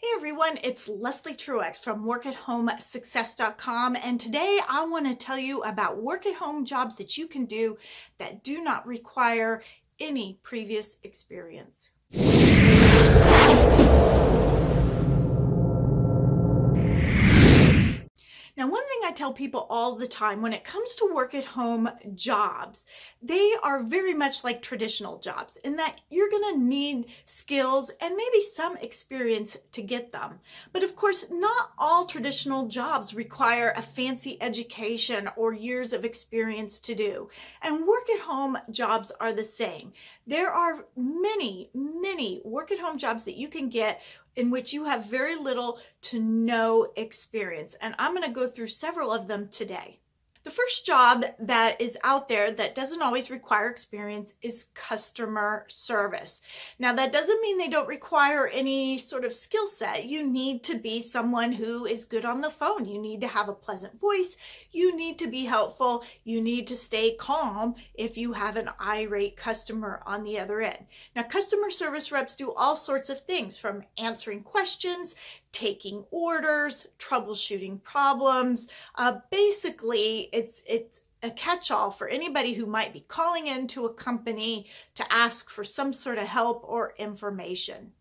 Hey everyone, it's Leslie Truex from workathomesuccess.com, and today I want to tell you about work-at-home jobs that you can do that do not require any previous experience. Now, one thing I tell people all the time when it comes to work-at-home jobs, they are very much like traditional jobs in that you're going to need skills and maybe some experience to get them. But of course, not all traditional jobs require a fancy education or years of experience to do. And work-at-home jobs are the same. There are many work-at-home jobs that you can get in which you have very little to no experience. And I'm going to go through several of them today. The first job that is out there that doesn't always require experience is customer service. Now, that doesn't mean they don't require any sort of skill set. You need to be someone who is good on the phone. You need to have a pleasant voice. You need to be helpful. You need to stay calm if you have an irate customer on the other end. Now, customer service reps do all sorts of things, from answering questions, taking orders, troubleshooting problems. Basically, it's a catch-all for anybody who might be calling into a company to ask for some sort of help or information.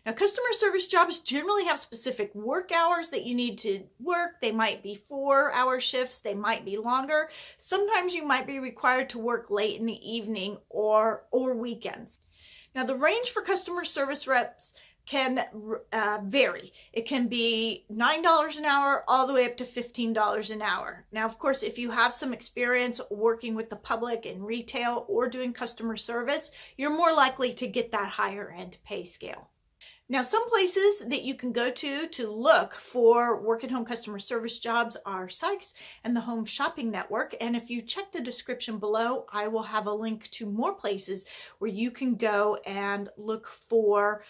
Now, customer service jobs generally have specific work hours that you need to work. They might be 4-hour shifts. They might be longer. Sometimes you might be required to work late in the evening or weekends. Now, the range for customer service reps can vary. It can be $9 an hour all the way up to $15 an hour. Now, of course, if you have some experience working with the public in retail or doing customer service, you're more likely to get that higher end pay scale. Now, some places that you can go to look for work-at-home customer service jobs are Sykes and the Home Shopping Network. And if you check the description below, I will have a link to more places where you can go and look for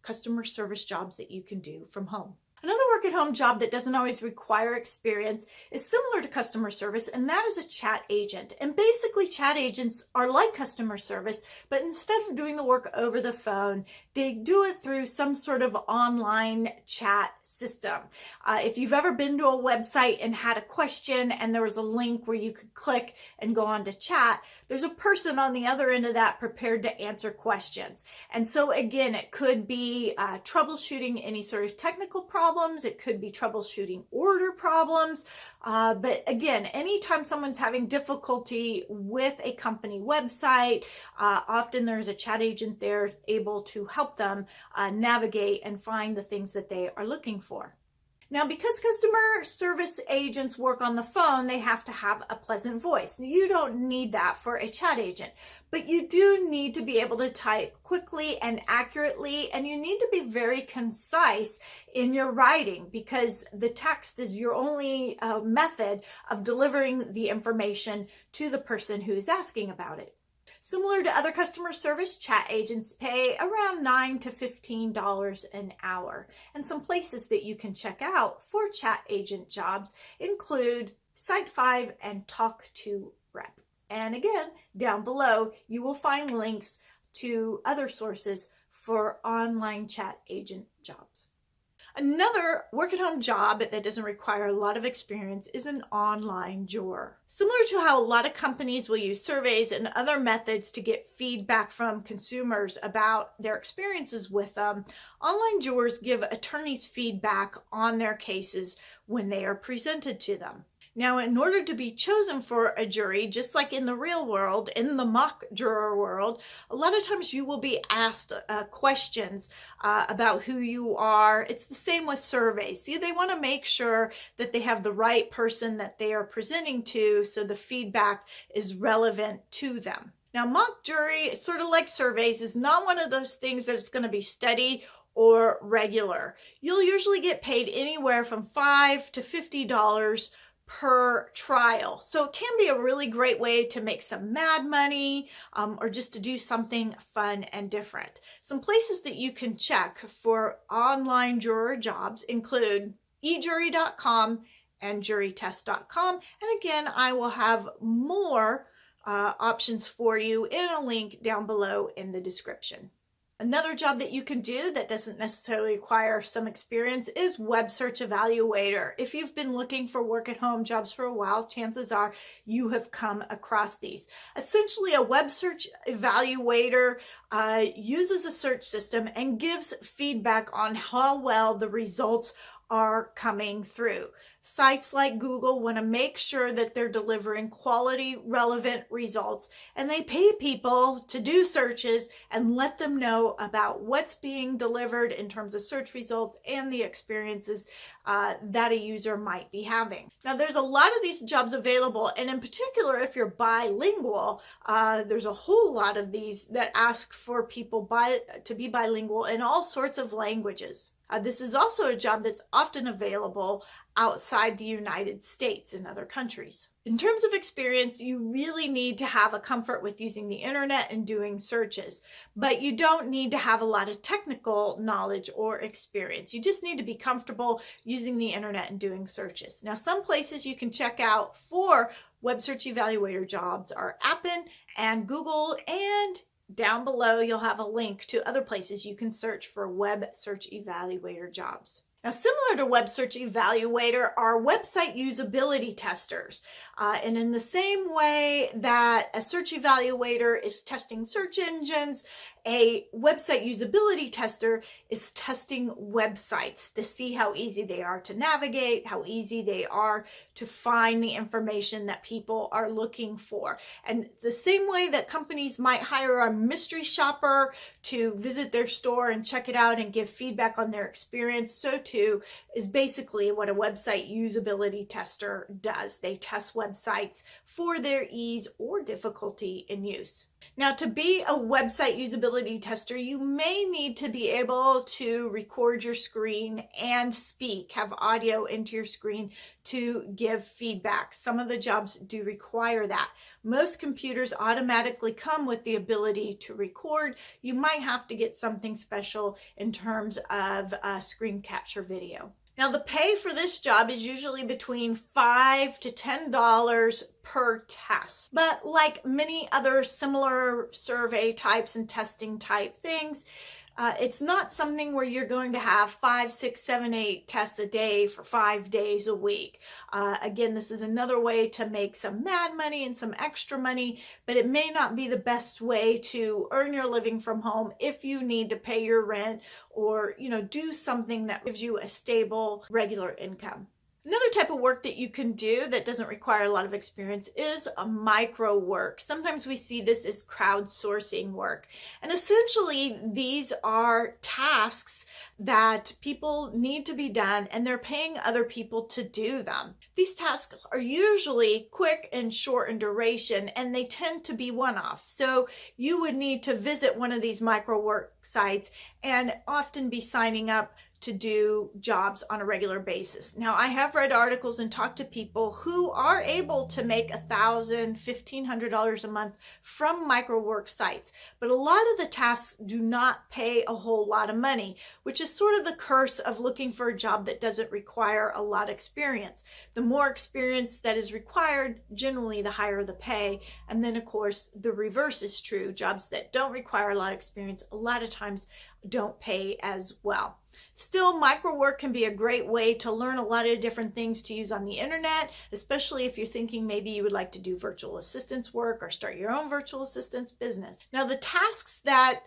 customer service jobs that you can do from home. Another work-at-home job that doesn't always require experience is similar to customer service, and that is a chat agent. And basically, chat agents are like customer service, but instead of doing the work over the phone, they do it through some sort of online chat system. If you've ever been to a website and had a question and there was a link where you could click and go on to chat, there's a person on the other end of that prepared to answer questions. And so again, it could be troubleshooting any sort of technical problems. It could be troubleshooting order problems. But again, anytime someone's having difficulty with a company website, often there's a chat agent there able to help them navigate and find the things that they are looking for. Now, because customer service agents work on the phone, they have to have a pleasant voice. You don't need that for a chat agent, but you do need to be able to type quickly and accurately, and you need to be very concise in your writing because the text is your only method of delivering the information to the person who is asking about it. Similar to other customer service, chat agents pay around $9 to $15 an hour. And some places that you can check out for chat agent jobs include Site5 and Talk2Rep. And again, down below, you will find links to other sources for online chat agent jobs. Another work-at-home job that doesn't require a lot of experience is an online juror. Similar to how a lot of companies will use surveys and other methods to get feedback from consumers about their experiences with them, online jurors give attorneys feedback on their cases when they are presented to them. Now, in order to be chosen for a jury, just like in the real world, in the mock juror world, a lot of times you will be asked questions about who you are. It's the same with surveys. See, they want to make sure that they have the right person that they are presenting to so the feedback is relevant to them. Now, mock jury, sort of like surveys, is not one of those things that it's going to be steady or regular. You'll usually get paid anywhere from $5 to $50 per trial. So it can be a really great way to make some mad money or just to do something fun and different. Some places that you can check for online juror jobs include ejury.com and jurytest.com. And again, I will have more options for you in a link down below in the description. Another job that you can do that doesn't necessarily require some experience is Web Search Evaluator. If you've been looking for work at home jobs for a while, chances are you have come across these. Essentially, a Web Search Evaluator uses a search system and gives feedback on how well the results are coming through. Sites like Google want to make sure that they're delivering quality, relevant results, and they pay people to do searches and let them know about what's being delivered in terms of search results and the experiences that a user might be having. Now, there's a lot of these jobs available, and in particular, if you're bilingual, there's a whole lot of these that ask for people to be bilingual in all sorts of languages. This is also a job that's often available outside the United States in other countries. In terms of experience, you really need to have a comfort with using the internet and doing searches, but you don't need to have a lot of technical knowledge or experience. You just need to be comfortable using the internet and doing searches. Now, some places you can check out for Web Search Evaluator jobs are Appen and Google, and down below, you'll have a link to other places you can search for Web Search Evaluator jobs. Now, similar to Web Search Evaluator are website usability testers. And in the same way that a search evaluator is testing search engines, a website usability tester is testing websites to see how easy they are to navigate, how easy they are to find the information that people are looking for. And the same way that companies might hire a mystery shopper to visit their store and check it out and give feedback on their experience, so too is basically what a website usability tester does. They test websites for their ease or difficulty in use. Now, to be a website usability tester, you may need to be able to record your screen and speak, have audio into your screen to give feedback. Some of the jobs do require that. Most computers automatically come with the ability to record. You might have to get something special in terms of screen capture video. Now, the pay for this job is usually between $5 to $10 per test. But like many other similar survey types and testing type things, it's not something where you're going to have 5, 6, 7, 8 tests a day for 5 days a week. Again, this is another way to make some mad money and some extra money, but it may not be the best way to earn your living from home if you need to pay your rent or, do something that gives you a stable, regular income. Another type of work that you can do that doesn't require a lot of experience is a micro work. Sometimes we see this as crowdsourcing work. And essentially, these are tasks that people need to be done, and they're paying other people to do them. These tasks are usually quick and short in duration, and they tend to be one-off. So you would need to visit one of these micro work sites and often be signing up to do jobs on a regular basis. Now, I have read articles and talked to people who are able to make $1,000, $1,500 a month from microwork sites, but a lot of the tasks do not pay a whole lot of money, which is sort of the curse of looking for a job that doesn't require a lot of experience. The more experience that is required, generally the higher the pay. And then, of course, the reverse is true. Jobs that don't require a lot of experience, a lot of times don't pay as well. Still, microwork can be a great way to learn a lot of different things to use on the internet, especially if you're thinking maybe you would like to do virtual assistance work or start your own virtual assistance business. Now, the tasks that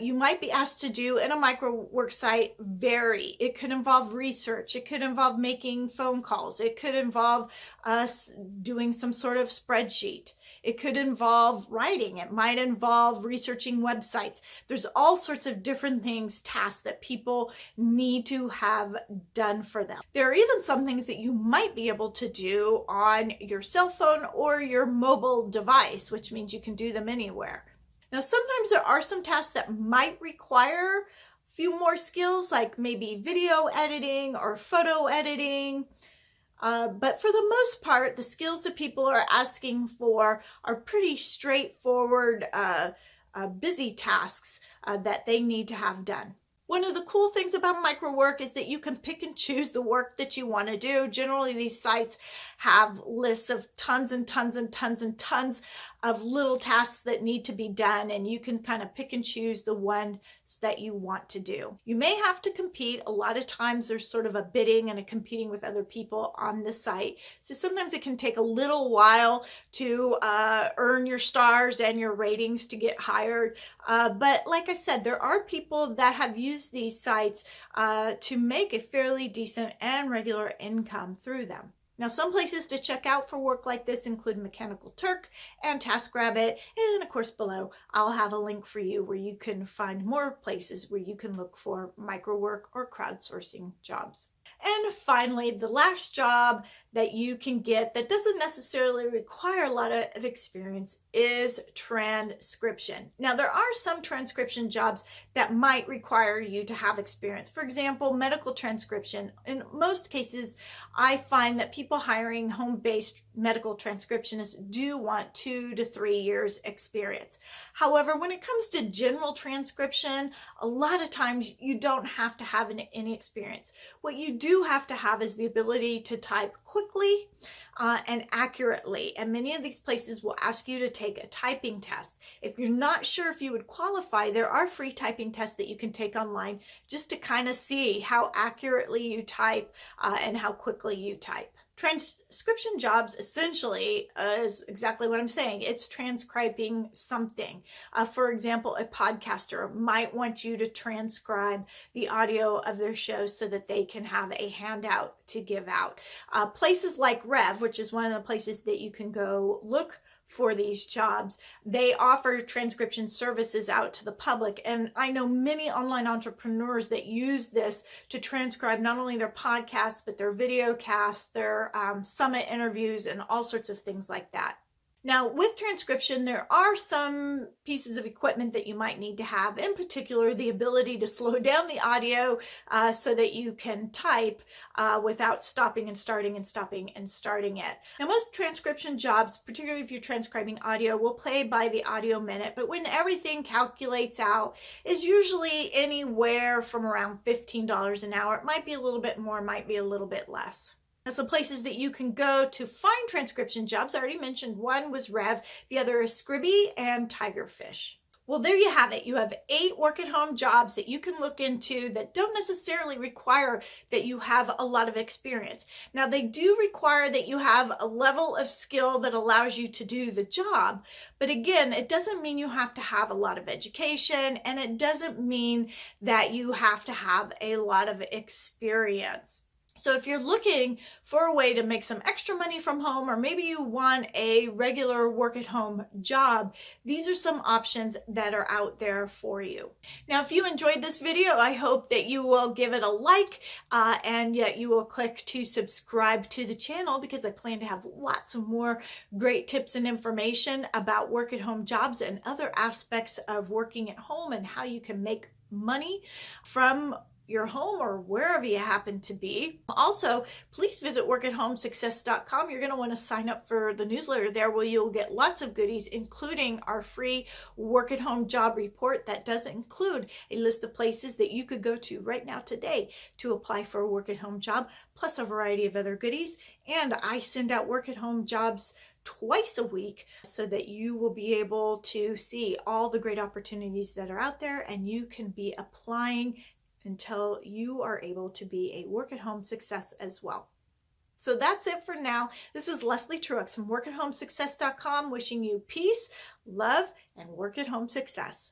you might be asked to do in a microwork site vary. It could involve research. It could involve making phone calls. It could involve us doing some sort of spreadsheet. It could involve writing. It might involve researching websites. There's all sorts of different things, tasks that people need to have done for them. There are even some things that you might be able to do on your cell phone or your mobile device, which means you can do them anywhere. Now, sometimes there are some tasks that might require a few more skills, like maybe video editing or photo editing. But for the most part, the skills that people are asking for are pretty straightforward, busy tasks that they need to have done. One of the cool things about microwork is that you can pick and choose the work that you want to do. Generally, these sites have lists of tons and tons and tons and tons of little tasks that need to be done, and you can kind of pick and choose the one that you want to do. You may have to compete. A lot of times there's sort of a bidding and a competing with other people on the site. So sometimes it can take a little while to earn your stars and your ratings to get hired. But like I said, there are people that have used these sites to make a fairly decent and regular income through them. Now, some places to check out for work like this include Mechanical Turk and TaskRabbit. And of course, below, I'll have a link for you where you can find more places where you can look for microwork or crowdsourcing jobs. And finally, the last job that you can get that doesn't necessarily require a lot of experience is transcription. Now, there are some transcription jobs that might require you to have experience. For example, medical transcription. In most cases, I find that people hiring home-based medical transcriptionists do want 2 to 3 years experience. However, when it comes to general transcription, a lot of times you don't have to have any experience. What you do have to have is the ability to type quickly and accurately. And many of these places will ask you to take a typing test. If you're not sure if you would qualify, there are free typing tests that you can take online just to kind of see how accurately you type and how quickly you type. Transcription jobs essentially is exactly what I'm saying. It's transcribing something. For example, a podcaster might want you to transcribe the audio of their show so that they can have a handout to give out. Places like Rev, which is one of the places that you can go look for these jobs, they offer transcription services out to the public. And I know many online entrepreneurs that use this to transcribe not only their podcasts, but their video casts, their summit interviews, and all sorts of things like that. Now, with transcription, there are some pieces of equipment that you might need to have, in particular, the ability to slow down the audio so that you can type without stopping and starting and stopping and starting it. Now, most transcription jobs, particularly if you're transcribing audio, will play by the audio minute, but when everything calculates out, is usually anywhere from around $15 an hour. It might be a little bit more, might be a little bit less. Now, some places that you can go to find transcription jobs, I already mentioned one was Rev, the other is Scribby and Tigerfish. Well, there you have it. You have 8 work-at-home jobs that you can look into that don't necessarily require that you have a lot of experience. Now, they do require that you have a level of skill that allows you to do the job. But again, it doesn't mean you have to have a lot of education, and it doesn't mean that you have to have a lot of experience. So if you're looking for a way to make some extra money from home, or maybe you want a regular work-at-home job, these are some options that are out there for you. Now, if you enjoyed this video, I hope that you will give it a like and yet you will click to subscribe to the channel, because I plan to have lots of more great tips and information about work-at-home jobs and other aspects of working at home and how you can make money from your home or wherever you happen to be. Also, please visit workathomesuccess.com. You're going to want to sign up for the newsletter there, where you'll get lots of goodies, including our free work at home job report that does include a list of places that you could go to right now today to apply for a work at home job, plus a variety of other goodies. And I send out work at home jobs twice a week so that you will be able to see all the great opportunities that are out there, and you can be applying until you are able to be a work-at-home success as well. So that's it for now. This is Leslie Truex from workathomesuccess.com, wishing you peace, love, and work-at-home success.